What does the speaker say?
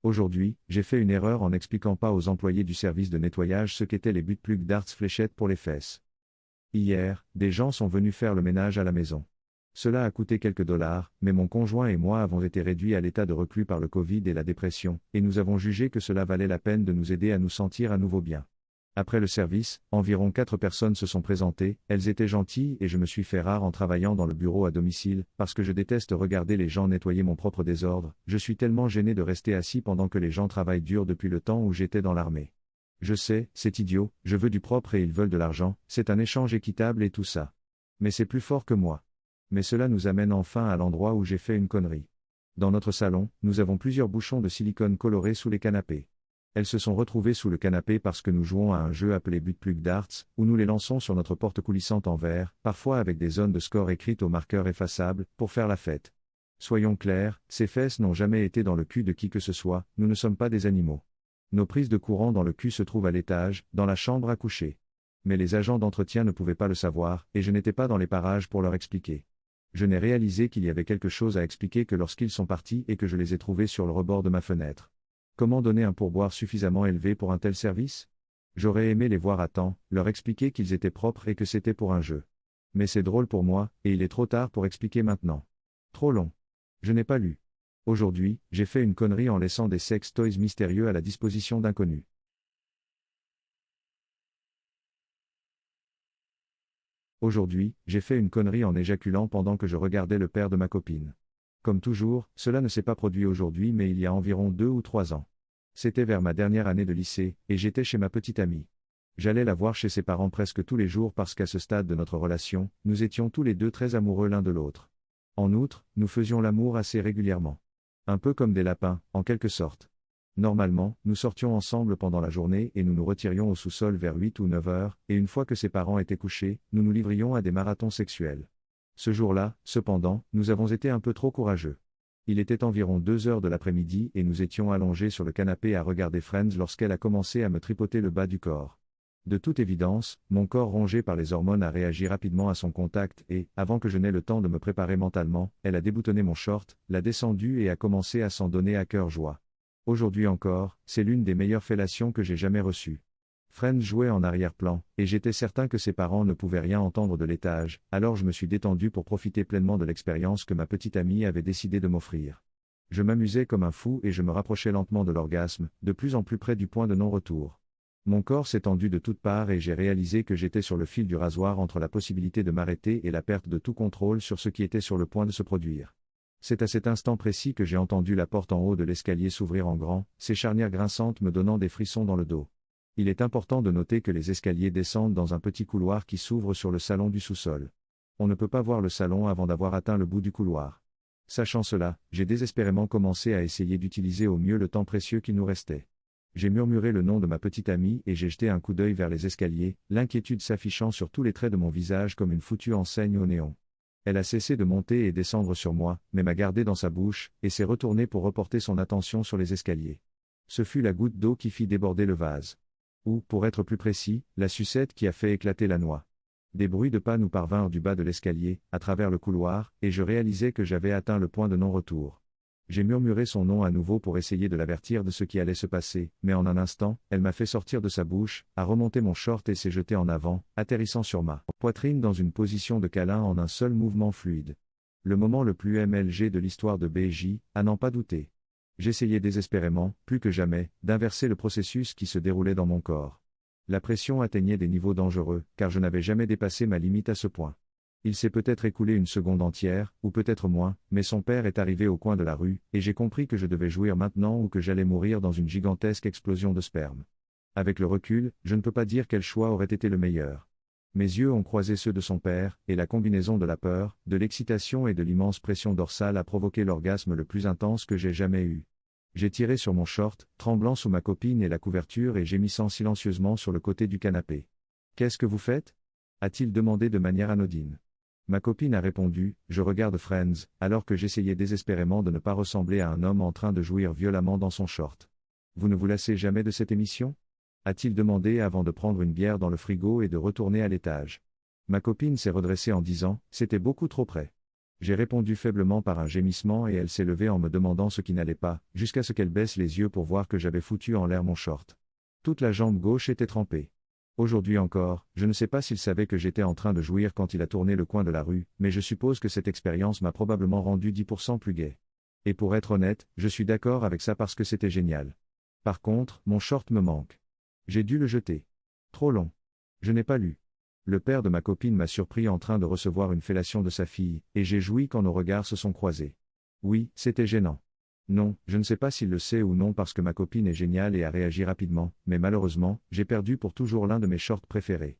Aujourd'hui, j'ai fait une erreur en n'expliquant pas aux employés du service de nettoyage ce qu'étaient les butt-plugs Darts fléchettes pour les fesses. Hier, des gens sont venus faire le ménage à la maison. Cela a coûté quelques dollars, mais mon conjoint et moi avons été réduits à l'état de reclus par le Covid et la dépression, et nous avons jugé que cela valait la peine de nous aider à nous sentir à nouveau bien. Après le service, environ 4 personnes se sont présentées, elles étaient gentilles et je me suis fait rare en travaillant dans le bureau à domicile, parce que je déteste regarder les gens nettoyer mon propre désordre, je suis tellement gêné de rester assis pendant que les gens travaillent dur depuis le temps où j'étais dans l'armée. Je sais, c'est idiot, je veux du propre et ils veulent de l'argent, c'est un échange équitable et tout ça. Mais c'est plus fort que moi. Mais cela nous amène enfin à l'endroit où j'ai fait une connerie. Dans notre salon, nous avons plusieurs bouchons de silicone colorés sous les canapés. Elles se sont retrouvées sous le canapé parce que nous jouons à un jeu appelé Butt-Plug Darts, où nous les lançons sur notre porte coulissante en verre, parfois avec des zones de score écrites au marqueur effaçable, pour faire la fête. Soyons clairs, ces fesses n'ont jamais été dans le cul de qui que ce soit, nous ne sommes pas des animaux. Nos prises de courant dans le cul se trouvent à l'étage, dans la chambre à coucher. Mais les agents d'entretien ne pouvaient pas le savoir, et je n'étais pas dans les parages pour leur expliquer. Je n'ai réalisé qu'il y avait quelque chose à expliquer que lorsqu'ils sont partis et que je les ai trouvés sur le rebord de ma fenêtre. Comment donner un pourboire suffisamment élevé pour un tel service? J'aurais aimé les voir à temps, leur expliquer qu'ils étaient propres et que c'était pour un jeu. Mais c'est drôle pour moi, et il est trop tard pour expliquer maintenant. Trop long. Je n'ai pas lu. Aujourd'hui, j'ai fait une connerie en laissant des sex toys mystérieux à la disposition d'inconnus. Aujourd'hui, j'ai fait une connerie en éjaculant pendant que je regardais le père de ma copine. Comme toujours, cela ne s'est pas produit aujourd'hui mais il y a environ 2 ou 3 ans. C'était vers ma dernière année de lycée, et j'étais chez ma petite amie. J'allais la voir chez ses parents presque tous les jours parce qu'à ce stade de notre relation, nous étions tous les deux très amoureux l'un de l'autre. En outre, nous faisions l'amour assez régulièrement. Un peu comme des lapins, en quelque sorte. Normalement, nous sortions ensemble pendant la journée et nous nous retirions au sous-sol vers 8 ou 9 heures, et une fois que ses parents étaient couchés, nous nous livrions à des marathons sexuels. Ce jour-là, cependant, nous avons été un peu trop courageux. Il était environ 2 heures de l'après-midi et nous étions allongés sur le canapé à regarder Friends lorsqu'elle a commencé à me tripoter le bas du corps. De toute évidence, mon corps rongé par les hormones a réagi rapidement à son contact et, avant que je n'aie le temps de me préparer mentalement, elle a déboutonné mon short, l'a descendu et a commencé à s'en donner à cœur joie. Aujourd'hui encore, c'est l'une des meilleures fellations que j'ai jamais reçues. Friends jouait en arrière-plan, et j'étais certain que ses parents ne pouvaient rien entendre de l'étage, alors je me suis détendu pour profiter pleinement de l'expérience que ma petite amie avait décidé de m'offrir. Je m'amusais comme un fou et je me rapprochais lentement de l'orgasme, de plus en plus près du point de non-retour. Mon corps s'est tendu de toutes parts et j'ai réalisé que j'étais sur le fil du rasoir entre la possibilité de m'arrêter et la perte de tout contrôle sur ce qui était sur le point de se produire. C'est à cet instant précis que j'ai entendu la porte en haut de l'escalier s'ouvrir en grand, ses charnières grinçantes me donnant des frissons dans le dos. Il est important de noter que les escaliers descendent dans un petit couloir qui s'ouvre sur le salon du sous-sol. On ne peut pas voir le salon avant d'avoir atteint le bout du couloir. Sachant cela, j'ai désespérément commencé à essayer d'utiliser au mieux le temps précieux qui nous restait. J'ai murmuré le nom de ma petite amie et j'ai jeté un coup d'œil vers les escaliers, l'inquiétude s'affichant sur tous les traits de mon visage comme une foutue enseigne au néon. Elle a cessé de monter et descendre sur moi, mais m'a gardé dans sa bouche, et s'est retournée pour reporter son attention sur les escaliers. Ce fut la goutte d'eau qui fit déborder le vase. Ou, pour être plus précis, la sucette qui a fait éclater la noix. Des bruits de pas nous parvinrent du bas de l'escalier, à travers le couloir, et je réalisai que j'avais atteint le point de non-retour. J'ai murmuré son nom à nouveau pour essayer de l'avertir de ce qui allait se passer, mais en un instant, elle m'a fait sortir de sa bouche, a remonté mon short et s'est jetée en avant, atterrissant sur ma poitrine dans une position de câlin en un seul mouvement fluide. Le moment le plus MLG de l'histoire de BJ, à n'en pas douter. J'essayais désespérément, plus que jamais, d'inverser le processus qui se déroulait dans mon corps. La pression atteignait des niveaux dangereux, car je n'avais jamais dépassé ma limite à ce point. Il s'est peut-être écoulé une seconde entière, ou peut-être moins, mais son père est arrivé au coin de la rue, et j'ai compris que je devais jouir maintenant ou que j'allais mourir dans une gigantesque explosion de sperme. Avec le recul, je ne peux pas dire quel choix aurait été le meilleur. Mes yeux ont croisé ceux de son père, et la combinaison de la peur, de l'excitation et de l'immense pression dorsale a provoqué l'orgasme le plus intense que j'ai jamais eu. J'ai tiré sur mon short, tremblant sous ma copine et la couverture et gémissant silencieusement sur le côté du canapé. « Qu'est-ce que vous faites » a-t-il demandé de manière anodine. Ma copine a répondu, je regarde Friends, alors que j'essayais désespérément de ne pas ressembler à un homme en train de jouir violemment dans son short. Vous ne vous lassez jamais de cette émission ? A-t-il demandé avant de prendre une bière dans le frigo et de retourner à l'étage. Ma copine s'est redressée en disant, c'était beaucoup trop près. J'ai répondu faiblement par un gémissement et elle s'est levée en me demandant ce qui n'allait pas, jusqu'à ce qu'elle baisse les yeux pour voir que j'avais foutu en l'air mon short. Toute la jambe gauche était trempée. Aujourd'hui encore, je ne sais pas s'il savait que j'étais en train de jouir quand il a tourné le coin de la rue, mais je suppose que cette expérience m'a probablement rendu 10% plus gai. Et pour être honnête, je suis d'accord avec ça parce que c'était génial. Par contre, mon short me manque. J'ai dû le jeter. Trop long. Je n'ai pas lu. Le père de ma copine m'a surpris en train de recevoir une fellation de sa fille, et j'ai joui quand nos regards se sont croisés. Oui, c'était gênant. Non, je ne sais pas s'il le sait ou non parce que ma copine est géniale et a réagi rapidement, mais malheureusement, j'ai perdu pour toujours l'un de mes shorts préférés.